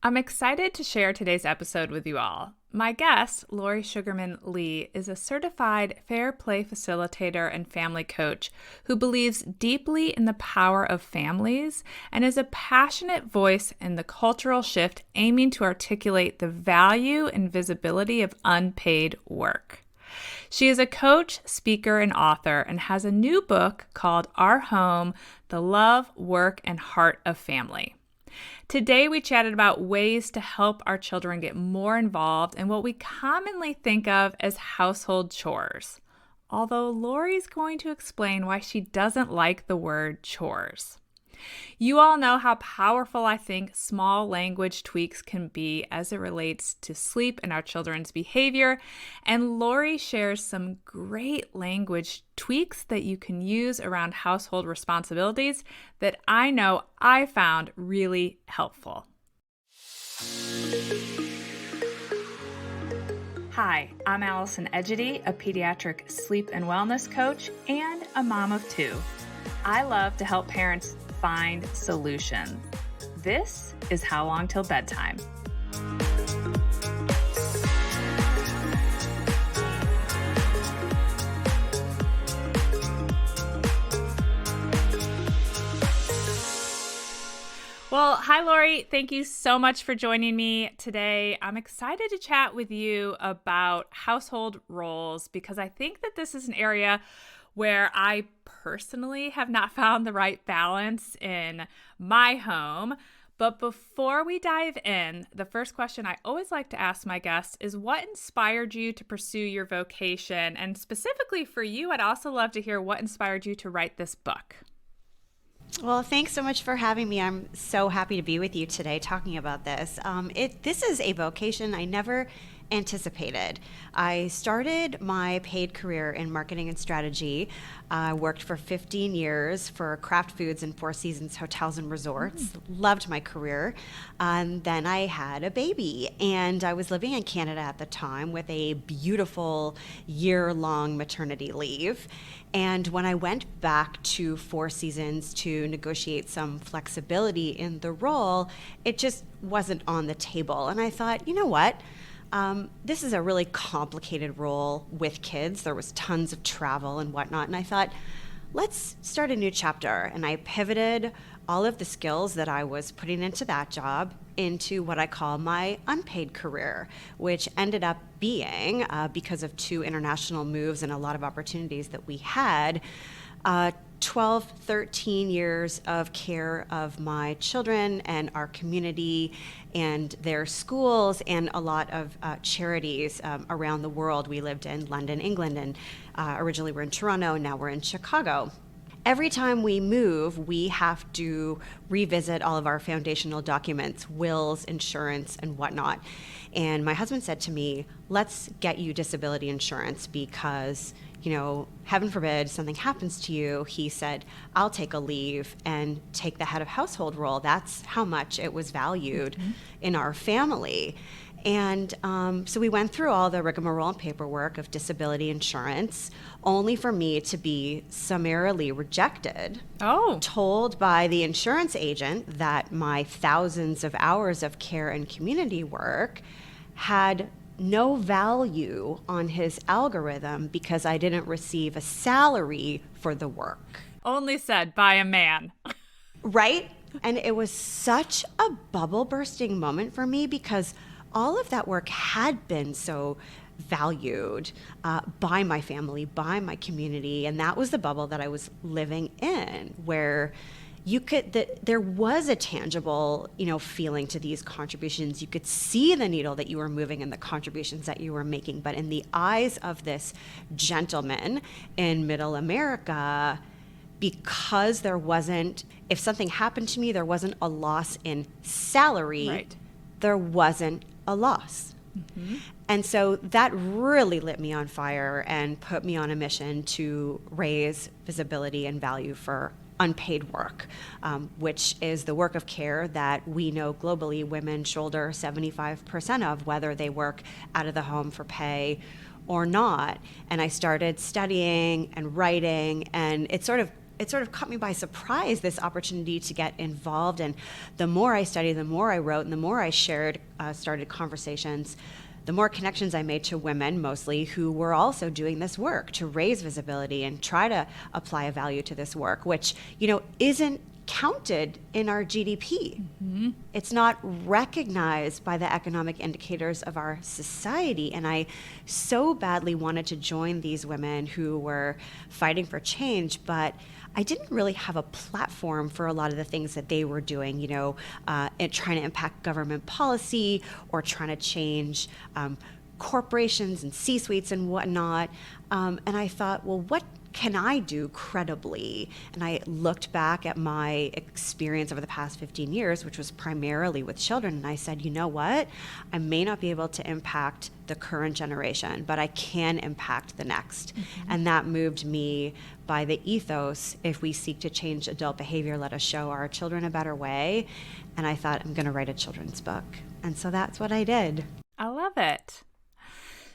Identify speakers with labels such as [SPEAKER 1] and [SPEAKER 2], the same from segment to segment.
[SPEAKER 1] I'm excited to share today's episode with you all. My guest, Lori Sugarman-Li, is a certified fair play facilitator and family coach who believes deeply in the power of families and is a passionate voice in the cultural shift aiming to articulate the value and visibility of unpaid work. She is a coach, speaker, and author and has a new book called Our Home: The Love, Work, and Heart of Family. Today, we chatted about ways to help our children get more involved in what we commonly think of as household chores, although Lori's going to explain why she doesn't like the word chores. You all know how powerful I think small language tweaks can be as it relates to sleep and our children's behavior, and Lori shares some great language tweaks that you can use around household responsibilities that I know I found really helpful. Hi, I'm Allison and Egidi, a pediatric sleep and wellness coach and a mom of two. I love to help parents find solutions. This is How Long Till Bedtime. Well, hi, Lori. Thank you so much for joining me today. I'm excited to chat with you about household roles because I think that this is an area where I personally have not found the right balance in my home. But before we dive in, the first question I always like to ask my guests is what inspired you to pursue your vocation? And specifically for you, I'd also love to hear what inspired you to write this book.
[SPEAKER 2] Well, thanks so much for having me. I'm so happy to be with you today talking about this. This is a vocation I never anticipated. I started my paid career in marketing and strategy. I worked for 15 years for Kraft Foods and Four Seasons Hotels and Resorts. Loved my career. Then I had a baby, and I was living in Canada at the time with a beautiful year-long maternity leave. And when I went back to Four Seasons to negotiate some flexibility in the role, it just wasn't on the table. And I thought, you know what? This is a really complicated role with kids. There was tons of travel and whatnot. And I thought, let's start a new chapter. And I pivoted all of the skills that I was putting into that job into what I call my unpaid career, which ended up being, because of two international moves and a lot of opportunities that we had, 12, 13 years of care of my children and our community and their schools and a lot of charities around the world. We lived in London, England, and originally we're in Toronto, and now we're in Chicago. Every time we move, we have to revisit all of our foundational documents, wills, insurance, and whatnot. And my husband said to me, let's get you disability insurance because, heaven forbid something happens to you. He said, I'll take a leave and take the head of household role. That's how much it was valued in our family. And so we went through all the rigmarole and paperwork of disability insurance, only for me to be summarily rejected. Told by the insurance agent that my thousands of hours of care and community work had no value on his algorithm because I didn't receive a salary for the work.
[SPEAKER 1] Only said by a man.
[SPEAKER 2] Right? And it was such a bubble bursting moment for me because all of that work had been so valued by my family, by my community, and that was the bubble that I was living in, where there was a tangible, feeling to these contributions. You could see the needle that you were moving and the contributions that you were making, but in the eyes of this gentleman in Middle America, because if something happened to me, there wasn't a loss in salary.
[SPEAKER 1] Right.
[SPEAKER 2] There wasn't a loss. Mm-hmm. And so that really lit me on fire and put me on a mission to raise visibility and value for unpaid work, which is the work of care that we know globally women shoulder 75% of, whether they work out of the home for pay or not. And I started studying and writing, and it sort of it sort of caught me by surprise, this opportunity to get involved. And the more I studied, the more I wrote, and the more I shared, started conversations, the more connections I made to women mostly who were also doing this work to raise visibility and try to apply a value to this work, which, isn't counted in our GDP. Mm-hmm. It's not recognized by the economic indicators of our society. And I so badly wanted to join these women who were fighting for change, but I didn't really have a platform for a lot of the things that they were doing, and trying to impact government policy or trying to change corporations and C-suites and whatnot. And I thought, well, what can I do credibly? And I looked back at my experience over the past 15 years, which was primarily with children, and I said, you know what? I may not be able to impact the current generation, but I can impact the next. Mm-hmm. And that moved me by the ethos, if we seek to change adult behavior, let us show our children a better way. And I thought, I'm going to write a children's book. And so that's what I did.
[SPEAKER 1] I love it.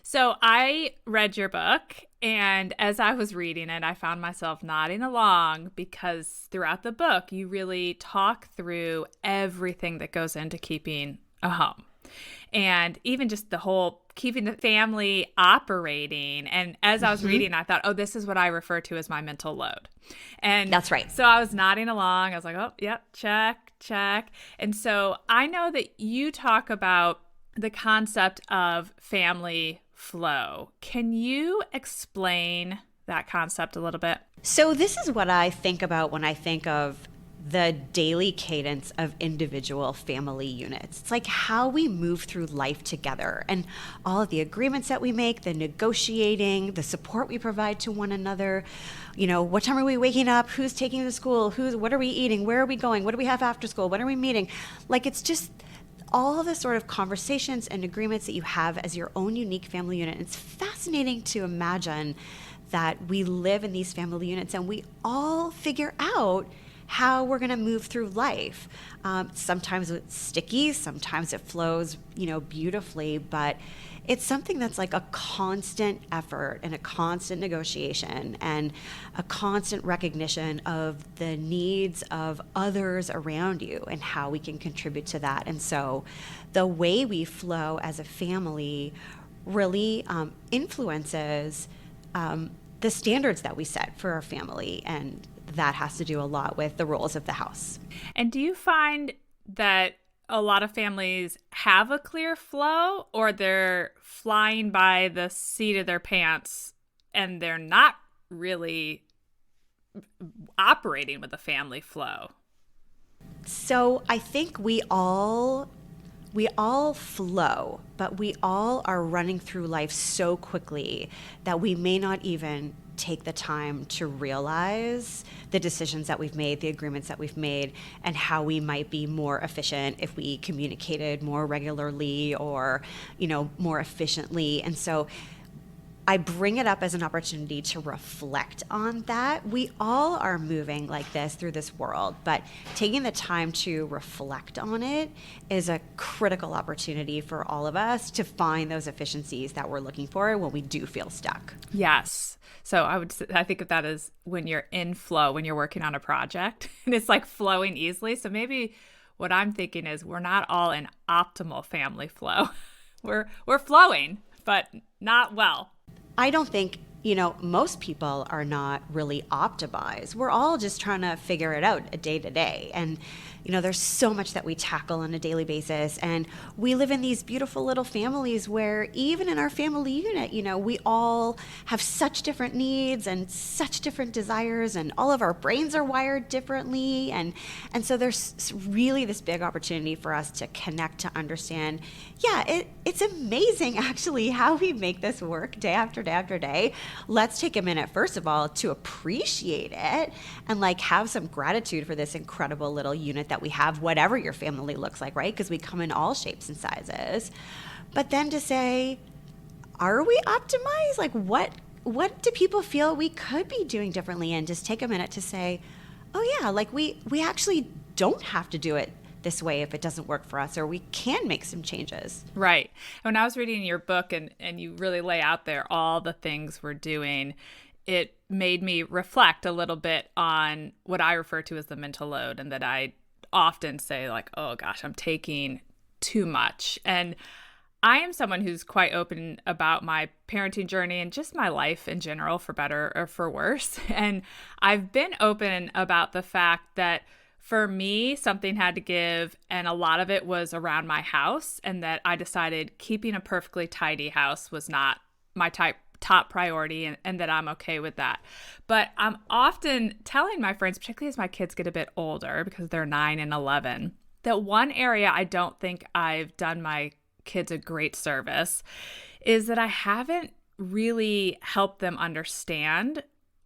[SPEAKER 1] So I read your book, and as I was reading it, I found myself nodding along because throughout the book, you really talk through everything that goes into keeping a home. And even just the whole keeping the family operating. And as I was reading, I thought, oh, this is what I refer to as my mental load. And
[SPEAKER 2] that's right.
[SPEAKER 1] So I was nodding along. I was like, oh, yep, check. And so I know that you talk about the concept of family flow. Can you explain that concept a little bit?
[SPEAKER 2] So this is what I think about when I think of the daily cadence of individual family units. It's like how we move through life together and all of the agreements that we make, the negotiating, the support we provide to one another. What time are we waking up? Who's taking to school? What are we eating? Where are we going? What do we have after school? When are we meeting? Like, it's just all the sort of conversations and agreements that you have as your own unique family unit. It's fascinating to imagine that we live in these family units and we all figure out how we're going to move through life. Sometimes it's sticky, sometimes it flows, beautifully, but it's something that's like a constant effort and a constant negotiation and a constant recognition of the needs of others around you and how we can contribute to that. And so the way we flow as a family really influences the standards that we set for our family, and that has to do a lot with the roles of the house.
[SPEAKER 1] And do you find that a lot of families have a clear flow, or they're flying by the seat of their pants and they're not really operating with a family flow?
[SPEAKER 2] So I think we all flow, but we all are running through life so quickly that we may not even take the time to realize the decisions that we've made, the agreements that we've made, and how we might be more efficient if we communicated more regularly or, more efficiently. And so I bring it up as an opportunity to reflect on that. We all are moving like this through this world, but taking the time to reflect on it is a critical opportunity for all of us to find those efficiencies that we're looking for when we do feel stuck.
[SPEAKER 1] Yes. So I think of that as when you're in flow, when you're working on a project and it's like flowing easily. So maybe what I'm thinking is we're not all in optimal family flow. We're flowing, but not well.
[SPEAKER 2] I don't think, most people are not really optimized. We're all just trying to figure it out day to day. And, there's so much that we tackle on a daily basis. And we live in these beautiful little families where even in our family unit, we all have such different needs and such different desires, and all of our brains are wired differently. And so there's really this big opportunity for us to connect, to understand, it's amazing actually how we make this work day after day after day. Let's take a minute, first of all, to appreciate it and have some gratitude for this incredible little unit that we have, whatever your family looks like, right? Because we come in all shapes and sizes. But then to say, are we optimized? What do people feel we could be doing differently? And just take a minute to say, oh yeah, we actually don't have to do it this way if it doesn't work for us, or we can make some changes.
[SPEAKER 1] Right. When I was reading your book and you really lay out there all the things we're doing, it made me reflect a little bit on what I refer to as the mental load, and that I often say like, oh gosh, I'm taking too much. And I am someone who's quite open about my parenting journey and just my life in general, for better or for worse. And I've been open about the fact that for me, something had to give, and a lot of it was around my house, and that I decided keeping a perfectly tidy house was not my top priority, and that I'm okay with that. But I'm often telling my friends, particularly as my kids get a bit older, because they're 9 and 11, that one area I don't think I've done my kids a great service is that I haven't really helped them understand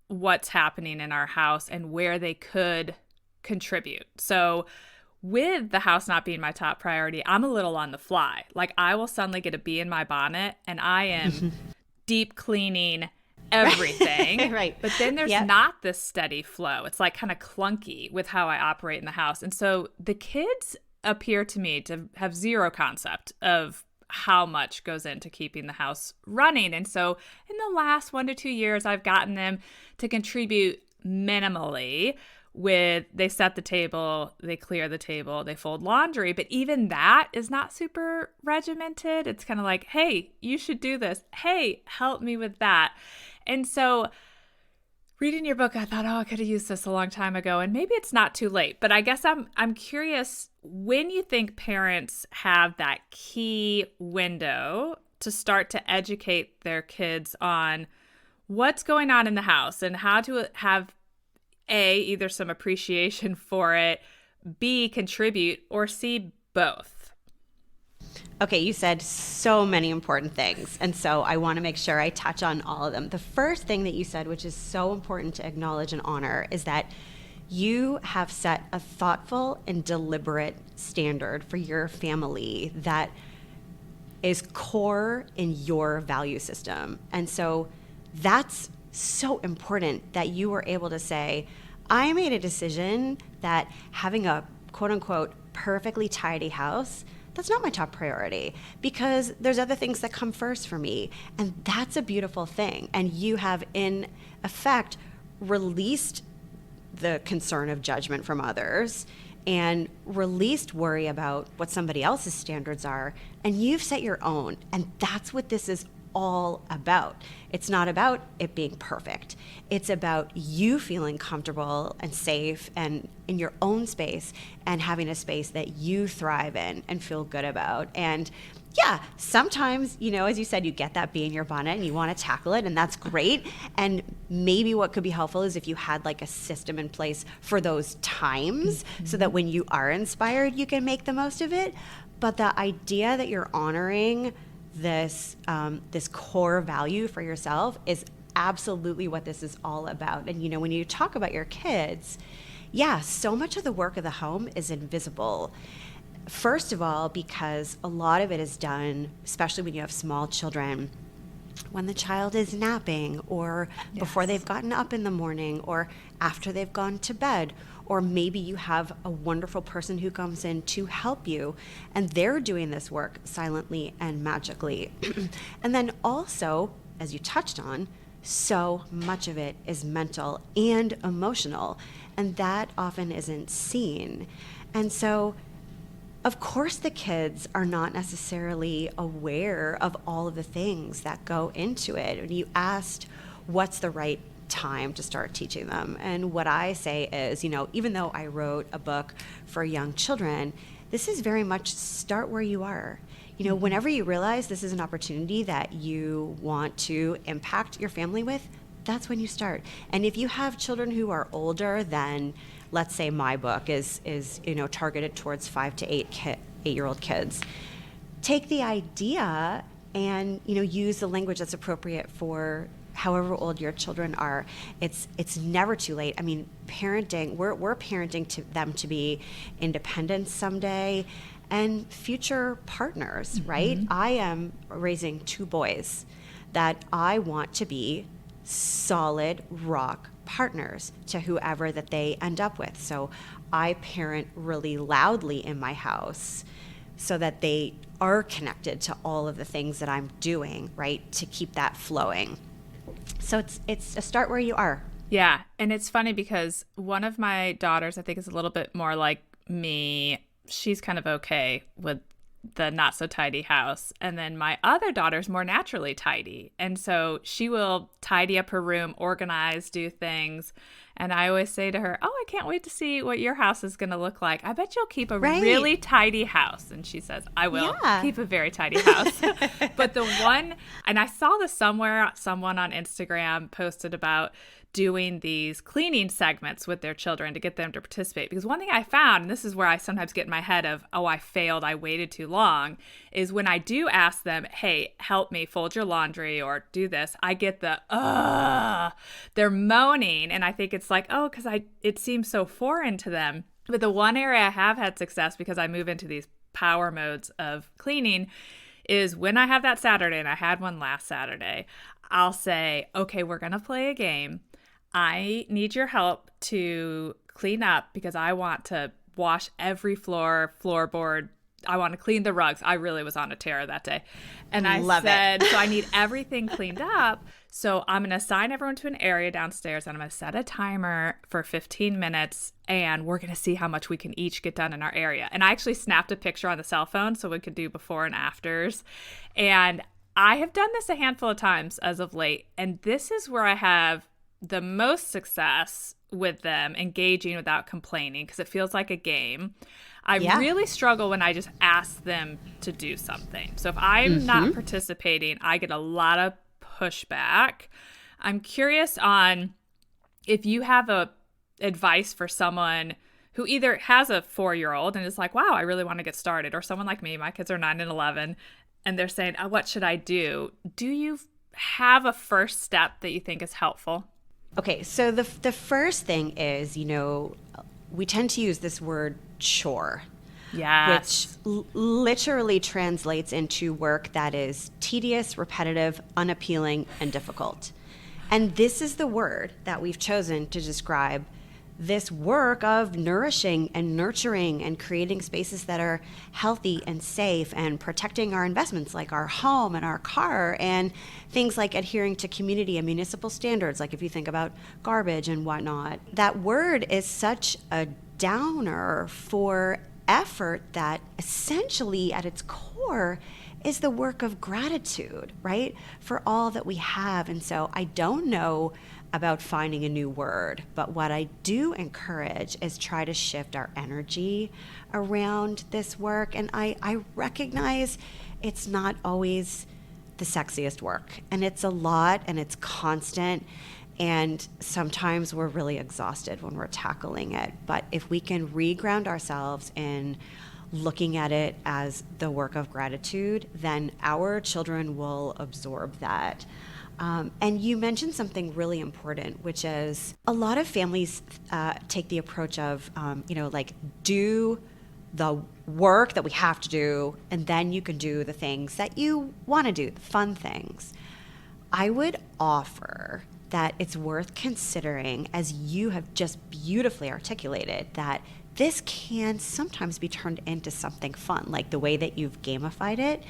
[SPEAKER 1] what's happening in our house and where they could contribute. So with the house not being my top priority, I'm a little on the fly. Like, I will suddenly get a bee in my bonnet and I am deep cleaning everything.
[SPEAKER 2] Right.
[SPEAKER 1] But then there's not this steady flow. It's like kind of clunky with how I operate in the house. And so the kids appear to me to have zero concept of how much goes into keeping the house running. And so in the last 1 to 2 years, I've gotten them to contribute minimally. With they set the table, they clear the table, they fold laundry. But even that is not super regimented. It's kind of like, hey, you should do this. Hey, help me with that. And so reading your book, I thought, oh, I could have used this a long time ago. And maybe it's not too late. But I guess I'm curious, when you think parents have that key window to start to educate their kids on what's going on in the house and how to have A, either some appreciation for it, B, contribute, or C, both.
[SPEAKER 2] Okay, you said so many important things. And so I want to make sure I touch on all of them. The first thing that you said, which is so important to acknowledge and honor, is that you have set a thoughtful and deliberate standard for your family that is core in your value system. And so that's so important that you were able to say, I made a decision that having a quote unquote perfectly tidy house, that's not my top priority, because there's other things that come first for me. And that's a beautiful thing. And you have in effect released the concern of judgment from others and released worry about what somebody else's standards are. And you've set your own. And that's what this is all about. It's not about it being perfect. It's about you feeling comfortable and safe and in your own space and having a space that you thrive in and feel good about. And yeah, sometimes, as you said, you get that bee in your bonnet and you want to tackle it, and that's great. And maybe what could be helpful is if you had like a system in place for those times so that when you are inspired, you can make the most of it. But the idea that you're honoring this core value for yourself is absolutely what this is all about. And when you talk about your kids, so much of the work of the home is invisible. First of all, because a lot of it is done, especially when you have small children, when the child is napping, or before they've gotten up in the morning, or after they've gone to bed, or maybe you have a wonderful person who comes in to help you and they're doing this work silently and magically. And then also, as you touched on, so much of it is mental and emotional, and that often isn't seen. And so of course, the kids are not necessarily aware of all of the things that go into it. And you asked, what's the right time to start teaching them? And what I say is, even though I wrote a book for young children, this is very much start where you are. Whenever you realize this is an opportunity that you want to impact your family with, that's when you start. And if you have children who are older than, let's say my book is targeted towards 5 to 8-year-old kids, take the idea and use the language that's appropriate for however old your children are. It's never too late. I mean, parenting, we're parenting to them to be independent someday and future partners, right? I am raising 2 boys that I want to be solid rock partners to whoever that they end up with. So I parent really loudly in my house so that they are connected to all of the things that I'm doing, right, to keep that flowing. So it's a start where you are.
[SPEAKER 1] Yeah. And it's funny because one of my daughters, I think, is a little bit more like me. She's kind of okay with the not so tidy house. And then my other daughter's more naturally tidy. And so she will tidy up her room, organize, do things. And I always say to her, oh, I can't wait to see what your house is going to look like. I bet you'll keep a really tidy house. And she says, I will keep a very tidy house. But the one, and I saw this somewhere, someone on Instagram posted about doing these cleaning segments with their children to get them to participate. Because one thing I found, and this is where I sometimes get in my head of, oh, I failed, I waited too long, is when I do ask them, hey, help me fold your laundry or do this, I get the, they're moaning. And I think it's like, oh, because it seems so foreign to them. But the one area I have had success because I move into these power modes of cleaning is when I have that Saturday, and I had one last Saturday, I'll say, okay, we're going to play a game. I need your help to clean up because I want to wash every floorboard. I want to clean the rugs. I really was on a tear that day. And I said, so I need everything cleaned up. So I'm going to assign everyone to an area downstairs and I'm going to set a timer for 15 minutes and we're going to see how much we can each get done in our area. And I actually snapped a picture on the cell phone so we could do before and afters. And I have done this a handful of times as of late. And this is where I have the most success with them engaging without complaining because it feels like a game. I really struggle when I just ask them to do something. So if I'm not participating, I get a lot of pushback. I'm curious on if you have advice for someone who either has a 4-year-old and is like, wow, I really want to get started, or someone like me, my kids are 9 and 11, and they're saying, oh, what should I do? Do you have a first step that you think is helpful?
[SPEAKER 2] Okay, so the first thing is, we tend to use this word chore, which literally translates into work that is tedious, repetitive, unappealing, and difficult. And this is the word that we've chosen to describe this work of nourishing and nurturing and creating spaces that are healthy and safe and protecting our investments like our home and our car and things like adhering to community and municipal standards, like if you think about garbage and whatnot. That word is such a downer for effort that essentially at its core is the work of gratitude, right? For all that we have. And so I don't know about finding a new word, but what I do encourage is try to shift our energy around this work. And I recognize it's not always the sexiest work, and it's a lot and it's constant. And sometimes we're really exhausted when we're tackling it. But if we can reground ourselves in looking at it as the work of gratitude, then our children will absorb that. And you mentioned something really important, which is a lot of families take the approach of, do the work that we have to do, and then you can do the things that you want to do, the fun things. I would offer that it's worth considering, as you have just beautifully articulated, that this can sometimes be turned into something fun, like the way that you've gamified it.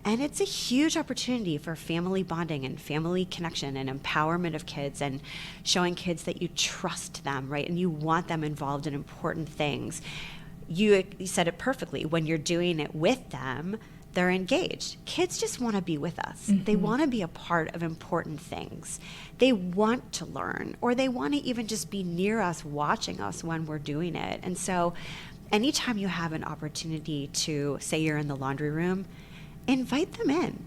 [SPEAKER 2] And it's a huge opportunity for family bonding and family connection and empowerment of kids and showing kids that you trust them, right? And you want them involved in important things. You said it perfectly. When you're doing it with them, they're engaged. Kids just want to be with us. Mm-hmm. They want to be a part of important things. They want to learn, or they want to even just be near us, watching us when we're doing it. And so anytime you have an opportunity to, say you're in the laundry room, invite them in.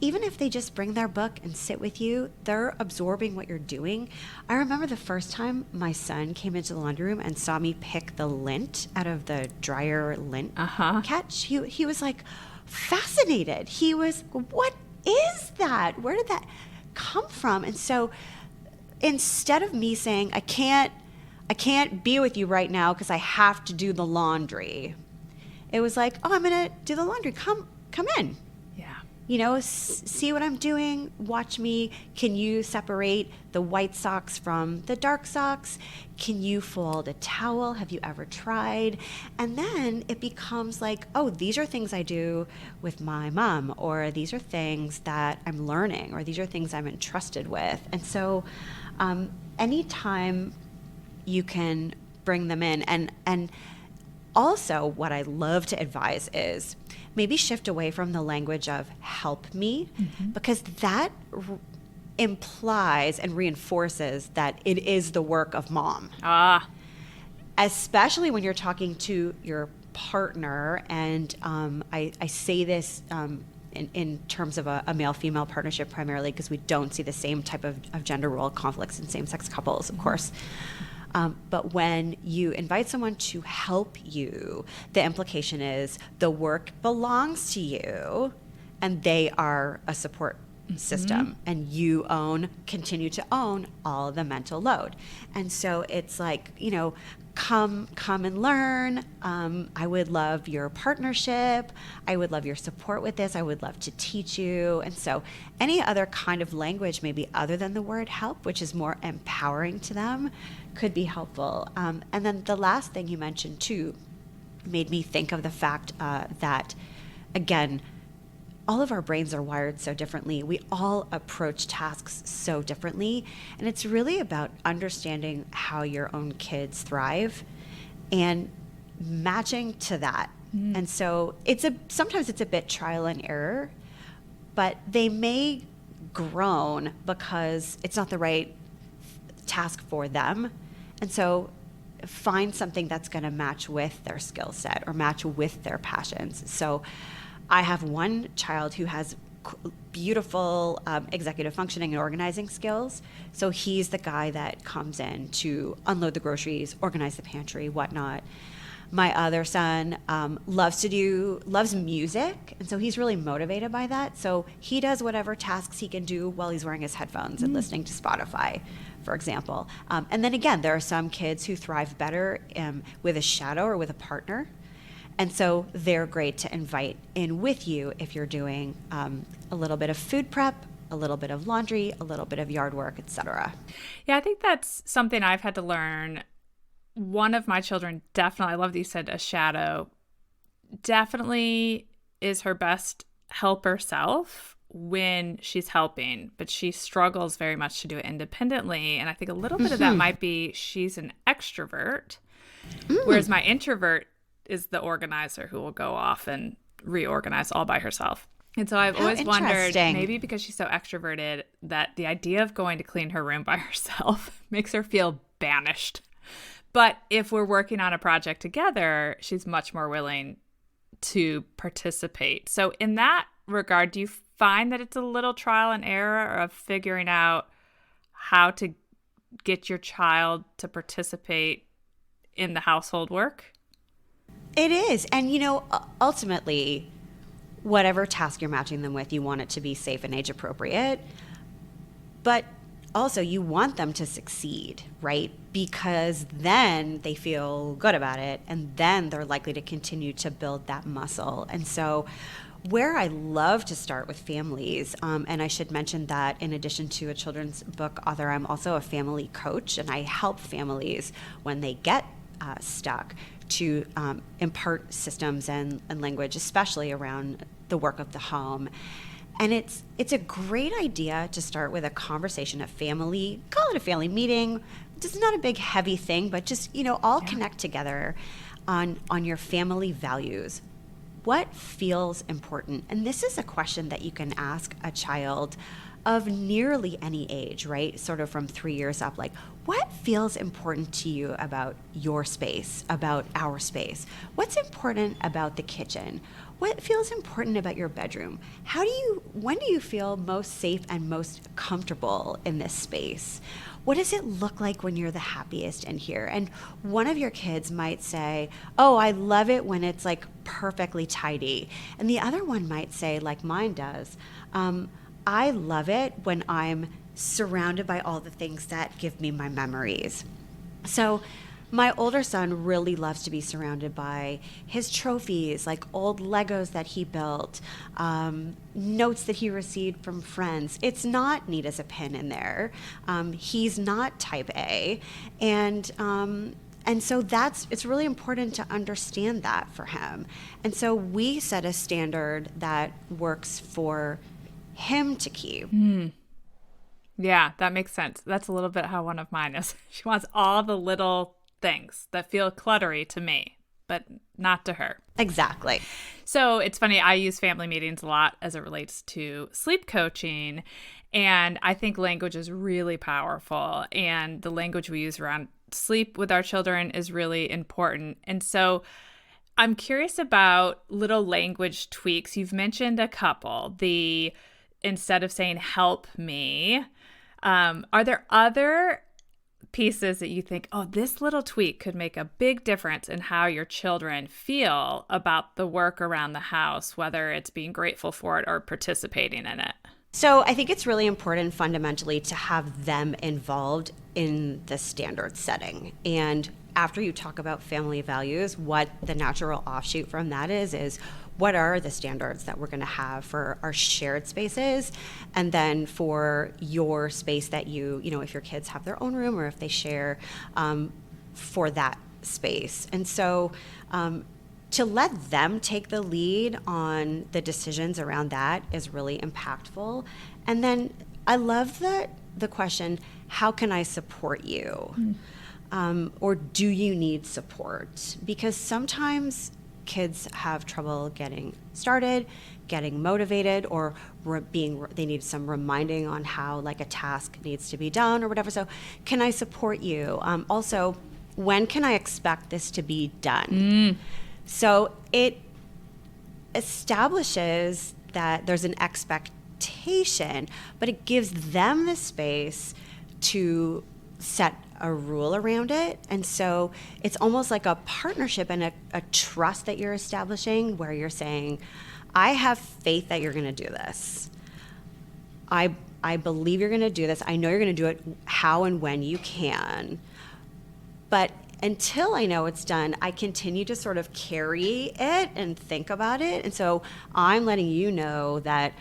[SPEAKER 2] Even if they just bring their book and sit with you, they're absorbing what you're doing. I remember the first time my son came into the laundry room and saw me pick the lint out of the dryer lint catch. He was like fascinated. He was, what is that? Where did that come from? And so instead of me saying, I can't be with you right now because I have to do the laundry, it was like, oh, I'm going to do the laundry. Come in.
[SPEAKER 1] Yeah.
[SPEAKER 2] See what I'm doing? Watch me. Can you separate the white socks from the dark socks? Can you fold a towel? Have you ever tried? And then it becomes like, oh, these are things I do with my mom, or these are things that I'm learning, or these are things I'm entrusted with. And so anytime you can bring them in, and also what I love to advise is maybe shift away from the language of help me, because that implies and reinforces that it is the work of mom. Especially when you're talking to your partner. And I say this in terms of a male-female partnership primarily, because we don't see the same type of gender role conflicts in same-sex couples, of course. But when you invite someone to help you, the implication is the work belongs to you and they are a support system, and you continue to own all the mental load. And so it's like, come and learn. I would love your partnership. I would love your support with this. I would love to teach you. And so any other kind of language, maybe other than the word help, which is more empowering to them, could be helpful. And then the last thing you mentioned too made me think of the fact that, again, all of our brains are wired so differently. We all approach tasks so differently. And it's really about understanding how your own kids thrive and matching to that. And so sometimes it's a bit trial and error, but they may groan because it's not the right task for them. And so find something that's going to match with their skill set or match with their passions. So I have one child who has beautiful executive functioning and organizing skills. So he's the guy that comes in to unload the groceries, organize the pantry, whatnot. My other son loves music, and so he's really motivated by that. So he does whatever tasks he can do while he's wearing his headphones and listening to Spotify, for example. And then again, there are some kids who thrive better with a shadow or with a partner. And so they're great to invite in with you if you're doing a little bit of food prep, a little bit of laundry, a little bit of yard work, etc.
[SPEAKER 1] Yeah, I think that's something I've had to learn. One of my children definitely, I love that you said a shadow, definitely is her best helper self when she's helping, but she struggles very much to do it independently. And I think a little bit of that might be she's an extrovert, whereas my introvert is the organizer who will go off and reorganize all by herself. And so I've always wondered, maybe because she's so extroverted, that the idea of going to clean her room by herself makes her feel banished. But if we're working on a project together, she's much more willing to participate. So in that regard, do you find that it's a little trial and error of figuring out how to get your child to participate in the household work?
[SPEAKER 2] It is. And, ultimately, whatever task you're matching them with, you want it to be safe and age appropriate. But also, you want them to succeed, right? Because then they feel good about it, and then they're likely to continue to build that muscle. And so where I love to start with families, and I should mention that in addition to a children's book author, I'm also a family coach, and I help families when they get stuck to impart systems and language, especially around the work of the home. And it's a great idea to start with a conversation, a family, call it a family meeting. It's not a big heavy thing, but just, all connect together on your family values. What feels important? And this is a question that you can ask a child of nearly any age, right? Sort of from 3 years up, like, what feels important to you about your space, about our space? What's important about the kitchen? What feels important about your bedroom? When do you feel most safe and most comfortable in this space? What does it look like when you're the happiest in here? And one of your kids might say, oh, I love it when it's like perfectly tidy. And the other one might say, like mine does, I love it when I'm surrounded by all the things that give me my memories. So My older son really loves to be surrounded by his trophies, like old Legos that he built, notes that he received from friends. It's not neat as a pin in there. He's not type A. And so it's really important to understand that for him. And so we set a standard that works for him to keep.
[SPEAKER 1] Yeah, that makes sense. That's a little bit how one of mine is. She wants all the little things that feel cluttery to me, but not to her.
[SPEAKER 2] Exactly.
[SPEAKER 1] So it's funny, I use family meetings a lot as it relates to sleep coaching. And I think language is really powerful. And the language we use around sleep with our children is really important. And so I'm curious about little language tweaks. You've mentioned a couple. Instead of saying help me, are there other pieces that you think, oh, this little tweak could make a big difference in how your children feel about the work around the house, whether it's being grateful for it or participating in it?
[SPEAKER 2] So I think it's really important fundamentally to have them involved in the standard setting. And after you talk about family values, what the natural offshoot from that is what are the standards that we're going to have for our shared spaces, and then for your space that if your kids have their own room or if they share for that space. And so to let them take the lead on the decisions around that is really impactful. And then I love the question, how can I support you? Or do you need support? Because sometimes kids have trouble getting started, getting motivated, or they need some reminding on how like a task needs to be done or whatever. So can I support you? Also, when can I expect this to be done? So it establishes that there's an expectation, but it gives them the space to set a rule around it. And so it's almost like a partnership and a trust that you're establishing, where you're saying, I have faith that you're going to do this. I believe you're going to do this. I know you're going to do it how and when you can. But until I know it's done, I continue to sort of carry it and think about it. And so I'm letting you know that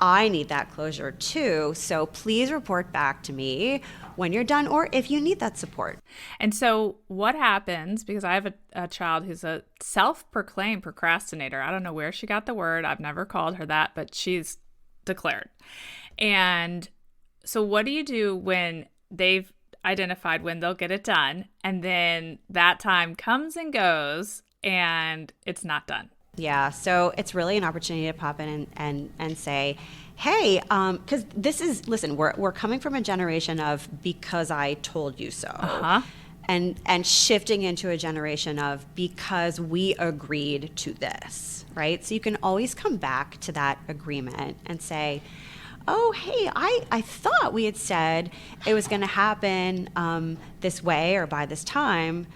[SPEAKER 2] I need that closure too. So please report back to me when you're done, or if you need that support.
[SPEAKER 1] And so what happens, because I have a child who's a self-proclaimed procrastinator. I don't know where she got the word. I've never called her that, but she's declared. And so what do you do when they've identified when they'll get it done, and then that time comes and goes and it's not done?
[SPEAKER 2] Yeah, so it's really an opportunity to pop in and say, hey, because listen, we're coming from a generation of because I told you so, and shifting into a generation of because we agreed to this, right? So you can always come back to that agreement and say, oh, hey, I thought we had said it was going to happen this way or by this time.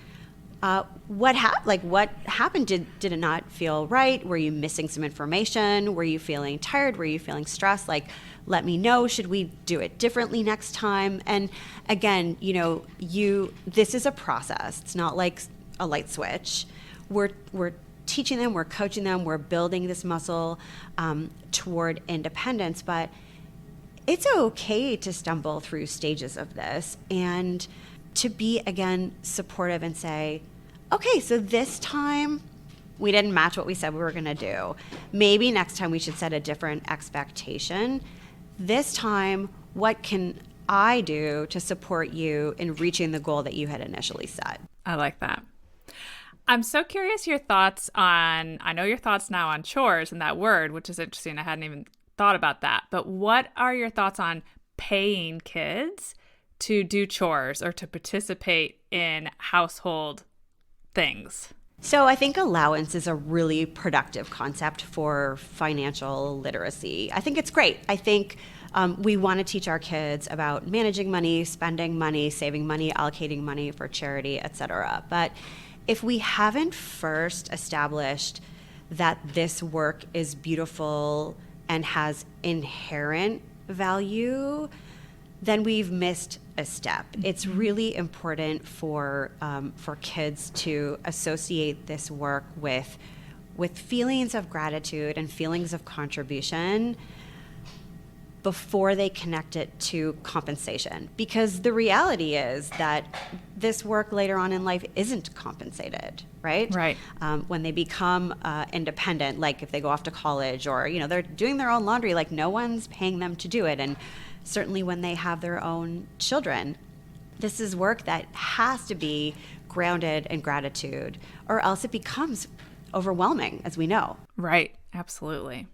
[SPEAKER 2] What happened? Did it not feel right? Were you missing some information? Were you feeling tired? Were you feeling stressed? Like, let me know. Should we do it differently next time? And again, this is a process. It's not like a light switch. We're teaching them, we're coaching them, we're building this muscle toward independence. But it's okay to stumble through stages of this and to be, again, supportive and say, okay, so this time we didn't match what we said we were going to do. Maybe next time we should set a different expectation. This time, what can I do to support you in reaching the goal that you had initially set?
[SPEAKER 1] I like that. I'm so curious your thoughts on, I know your thoughts now on chores and that word, which is interesting. I hadn't even thought about that. But what are your thoughts on paying kids to do chores or to participate in household things?
[SPEAKER 2] So I think allowance is a really productive concept for financial literacy. I think it's great. I think we want to teach our kids about managing money, spending money, saving money, allocating money for charity, etc. But if we haven't first established that this work is beautiful and has inherent value, then we've missed a step. It's really important for kids to associate this work with feelings of gratitude and feelings of contribution before they connect it to compensation. Because the reality is that this work later on in life isn't compensated, right?
[SPEAKER 1] Right.
[SPEAKER 2] When they become independent, like if they go off to college or, they're doing their own laundry, like no one's paying them to do it. And certainly when they have their own children, this is work that has to be grounded in gratitude, or else it becomes overwhelming, as we know.
[SPEAKER 1] Right. Absolutely.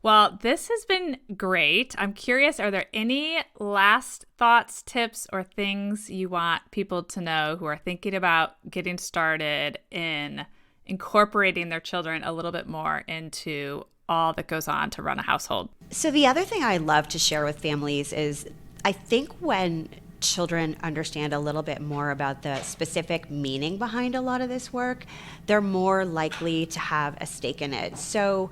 [SPEAKER 1] Well, this has been great. I'm curious, are there any last thoughts, tips, or things you want people to know who are thinking about getting started in incorporating their children a little bit more into all that goes on to run a household?
[SPEAKER 2] So the other thing I love to share with families is I think when children understand a little bit more about the specific meaning behind a lot of this work, they're more likely to have a stake in it. So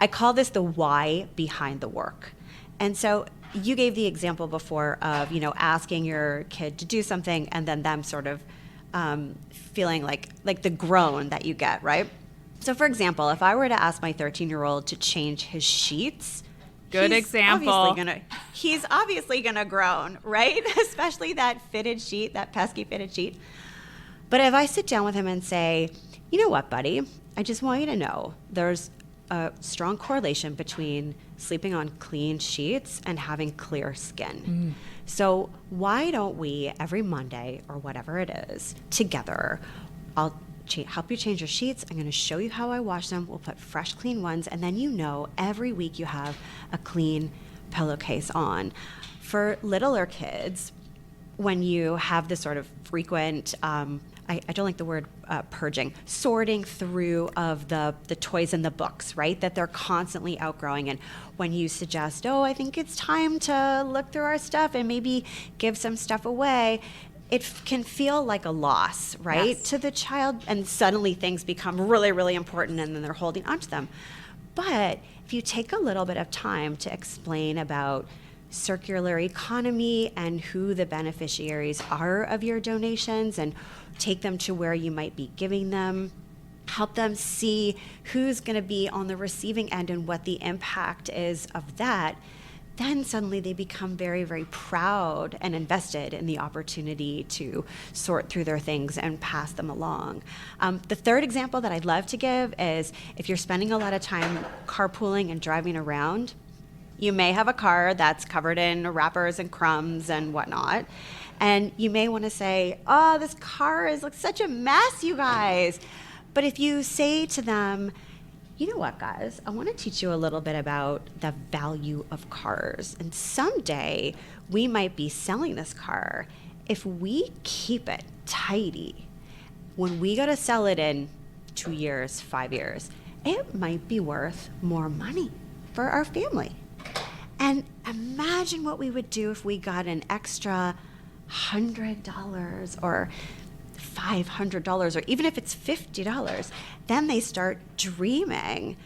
[SPEAKER 2] I call this the why behind the work. And so you gave the example before of, asking your kid to do something and then them sort of feeling like the groan that you get, right? So for example, if I were to ask my 13-year-old to change his sheets,
[SPEAKER 1] Good example.
[SPEAKER 2] He's obviously gonna groan, right? Especially that fitted sheet, that pesky fitted sheet. But if I sit down with him and say, you know what, buddy, I just want you to know there's a strong correlation between sleeping on clean sheets and having clear skin. So why don't we every Monday or whatever it is together, I'll help you change your sheets. I'm going to show you how I wash them. We'll put fresh, clean ones. And then every week you have a clean pillowcase on. For littler kids, when you have this sort of frequent, I don't like the word purging, sorting through of the toys and the books, right, that they're constantly outgrowing. And when you suggest, I think it's time to look through our stuff and maybe give some stuff away, it can feel like a loss, right,
[SPEAKER 1] Yes.
[SPEAKER 2] to the child. And suddenly things become really, really important and then they're holding on to them. But if you take a little bit of time to explain about circular economy and who the beneficiaries are of your donations and take them to where you might be giving them, help them see who's going to be on the receiving end and what the impact is of that, then suddenly they become very, very proud and invested in the opportunity to sort through their things and pass them along. The third example that I'd love to give is if you're spending a lot of time carpooling and driving around, you may have a car that's covered in wrappers and crumbs and whatnot. And you may want to say, this car is like such a mess, you guys. But if you say to them, you know what, guys, I want to teach you a little bit about the value of cars. And someday we might be selling this car. If we keep it tidy, when we go to sell it in 2 years, 5 years, it might be worth more money for our family. And imagine what we would do if we got an extra $100 or $500, or even if it's $50, then they start dreaming,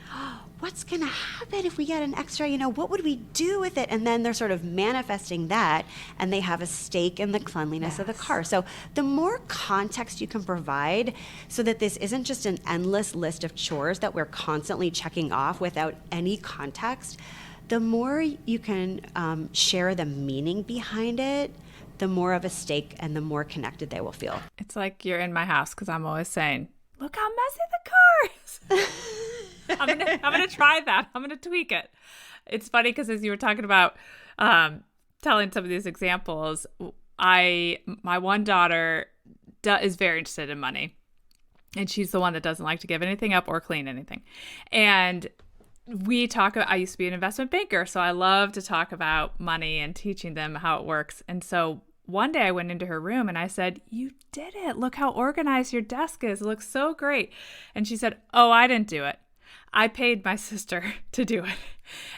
[SPEAKER 2] what's going to happen if we get an extra, what would we do with it? And then they're sort of manifesting that, and they have a stake in the cleanliness of the car. So the more context you can provide so that this isn't just an endless list of chores that we're constantly checking off without any context, the more you can share the meaning behind it, the more of a stake and the more connected they will feel.
[SPEAKER 1] It's like you're in my house because I'm always saying, look how messy the car is. I'm gonna try that. I'm gonna tweak it. It's funny because as you were talking about telling some of these examples, my one daughter is very interested in money, and she's the one that doesn't like to give anything up or clean anything. And I used to be an investment banker, so I love to talk about money and teaching them how it works. And so one day I went into her room and I said, you did it. Look how organized your desk is. It looks so great. And she said, I didn't do it. I paid my sister to do it.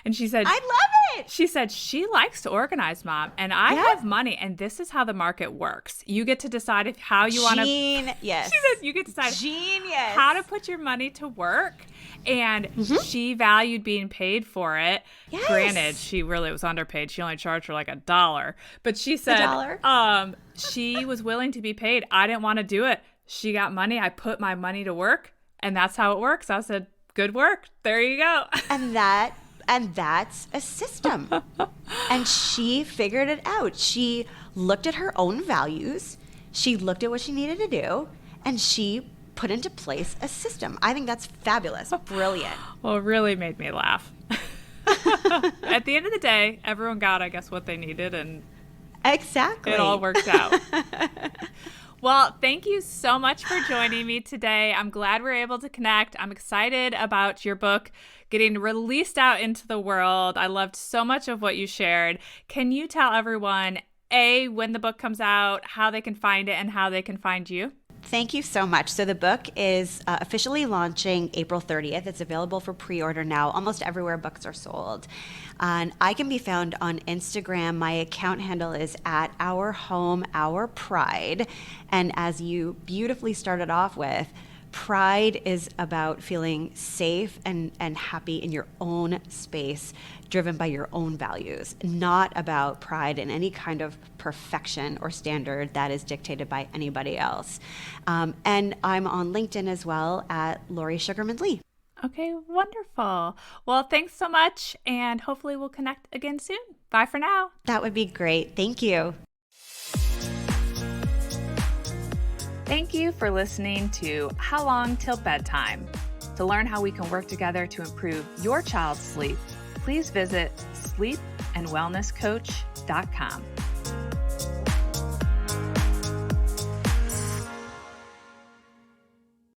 [SPEAKER 1] And she said,
[SPEAKER 2] I love it.
[SPEAKER 1] She said she likes to organize, Mom, and I have money, and this is how the market works. You get to decide how you want to.
[SPEAKER 2] Genius.
[SPEAKER 1] She says you get to decide
[SPEAKER 2] Genius.
[SPEAKER 1] how to put your money to work, and she valued being paid for it.
[SPEAKER 2] Yes.
[SPEAKER 1] Granted, she really was underpaid. She only charged her like $1, but she said she was willing to be paid. I didn't want to do it. She got money. I put my money to work, and that's how it works. I said, good work. There you go.
[SPEAKER 2] And that's a system. And she figured it out. She looked at her own values. She looked at what she needed to do, and she put into place a system. I think that's fabulous. Brilliant.
[SPEAKER 1] Well, it really made me laugh. At the end of the day, everyone got, I guess, what they needed, and
[SPEAKER 2] exactly.
[SPEAKER 1] It all worked out. Well, thank you so much for joining me today. I'm glad we're able to connect. I'm excited about your book getting released out into the world. I loved so much of what you shared. Can you tell everyone, A, when the book comes out, how they can find it, and how they can find you?
[SPEAKER 2] Thank you so much. So the book is officially launching April 30th. It's available for pre-order now, almost everywhere books are sold. And I can be found on Instagram. My account handle is @OurHomeOurPride. And as you beautifully started off with, pride is about feeling safe and happy in your own space, driven by your own values, not about pride in any kind of perfection or standard that is dictated by anybody else. And I'm on LinkedIn as well at Lori Sugarman-Li.
[SPEAKER 1] Okay, wonderful. Well, thanks so much, and hopefully we'll connect again soon. Bye for now.
[SPEAKER 2] That would be great. Thank you.
[SPEAKER 1] Thank you for listening to How Long Till Bedtime. To learn how we can work together to improve your child's sleep, please visit sleepandwellnesscoach.com.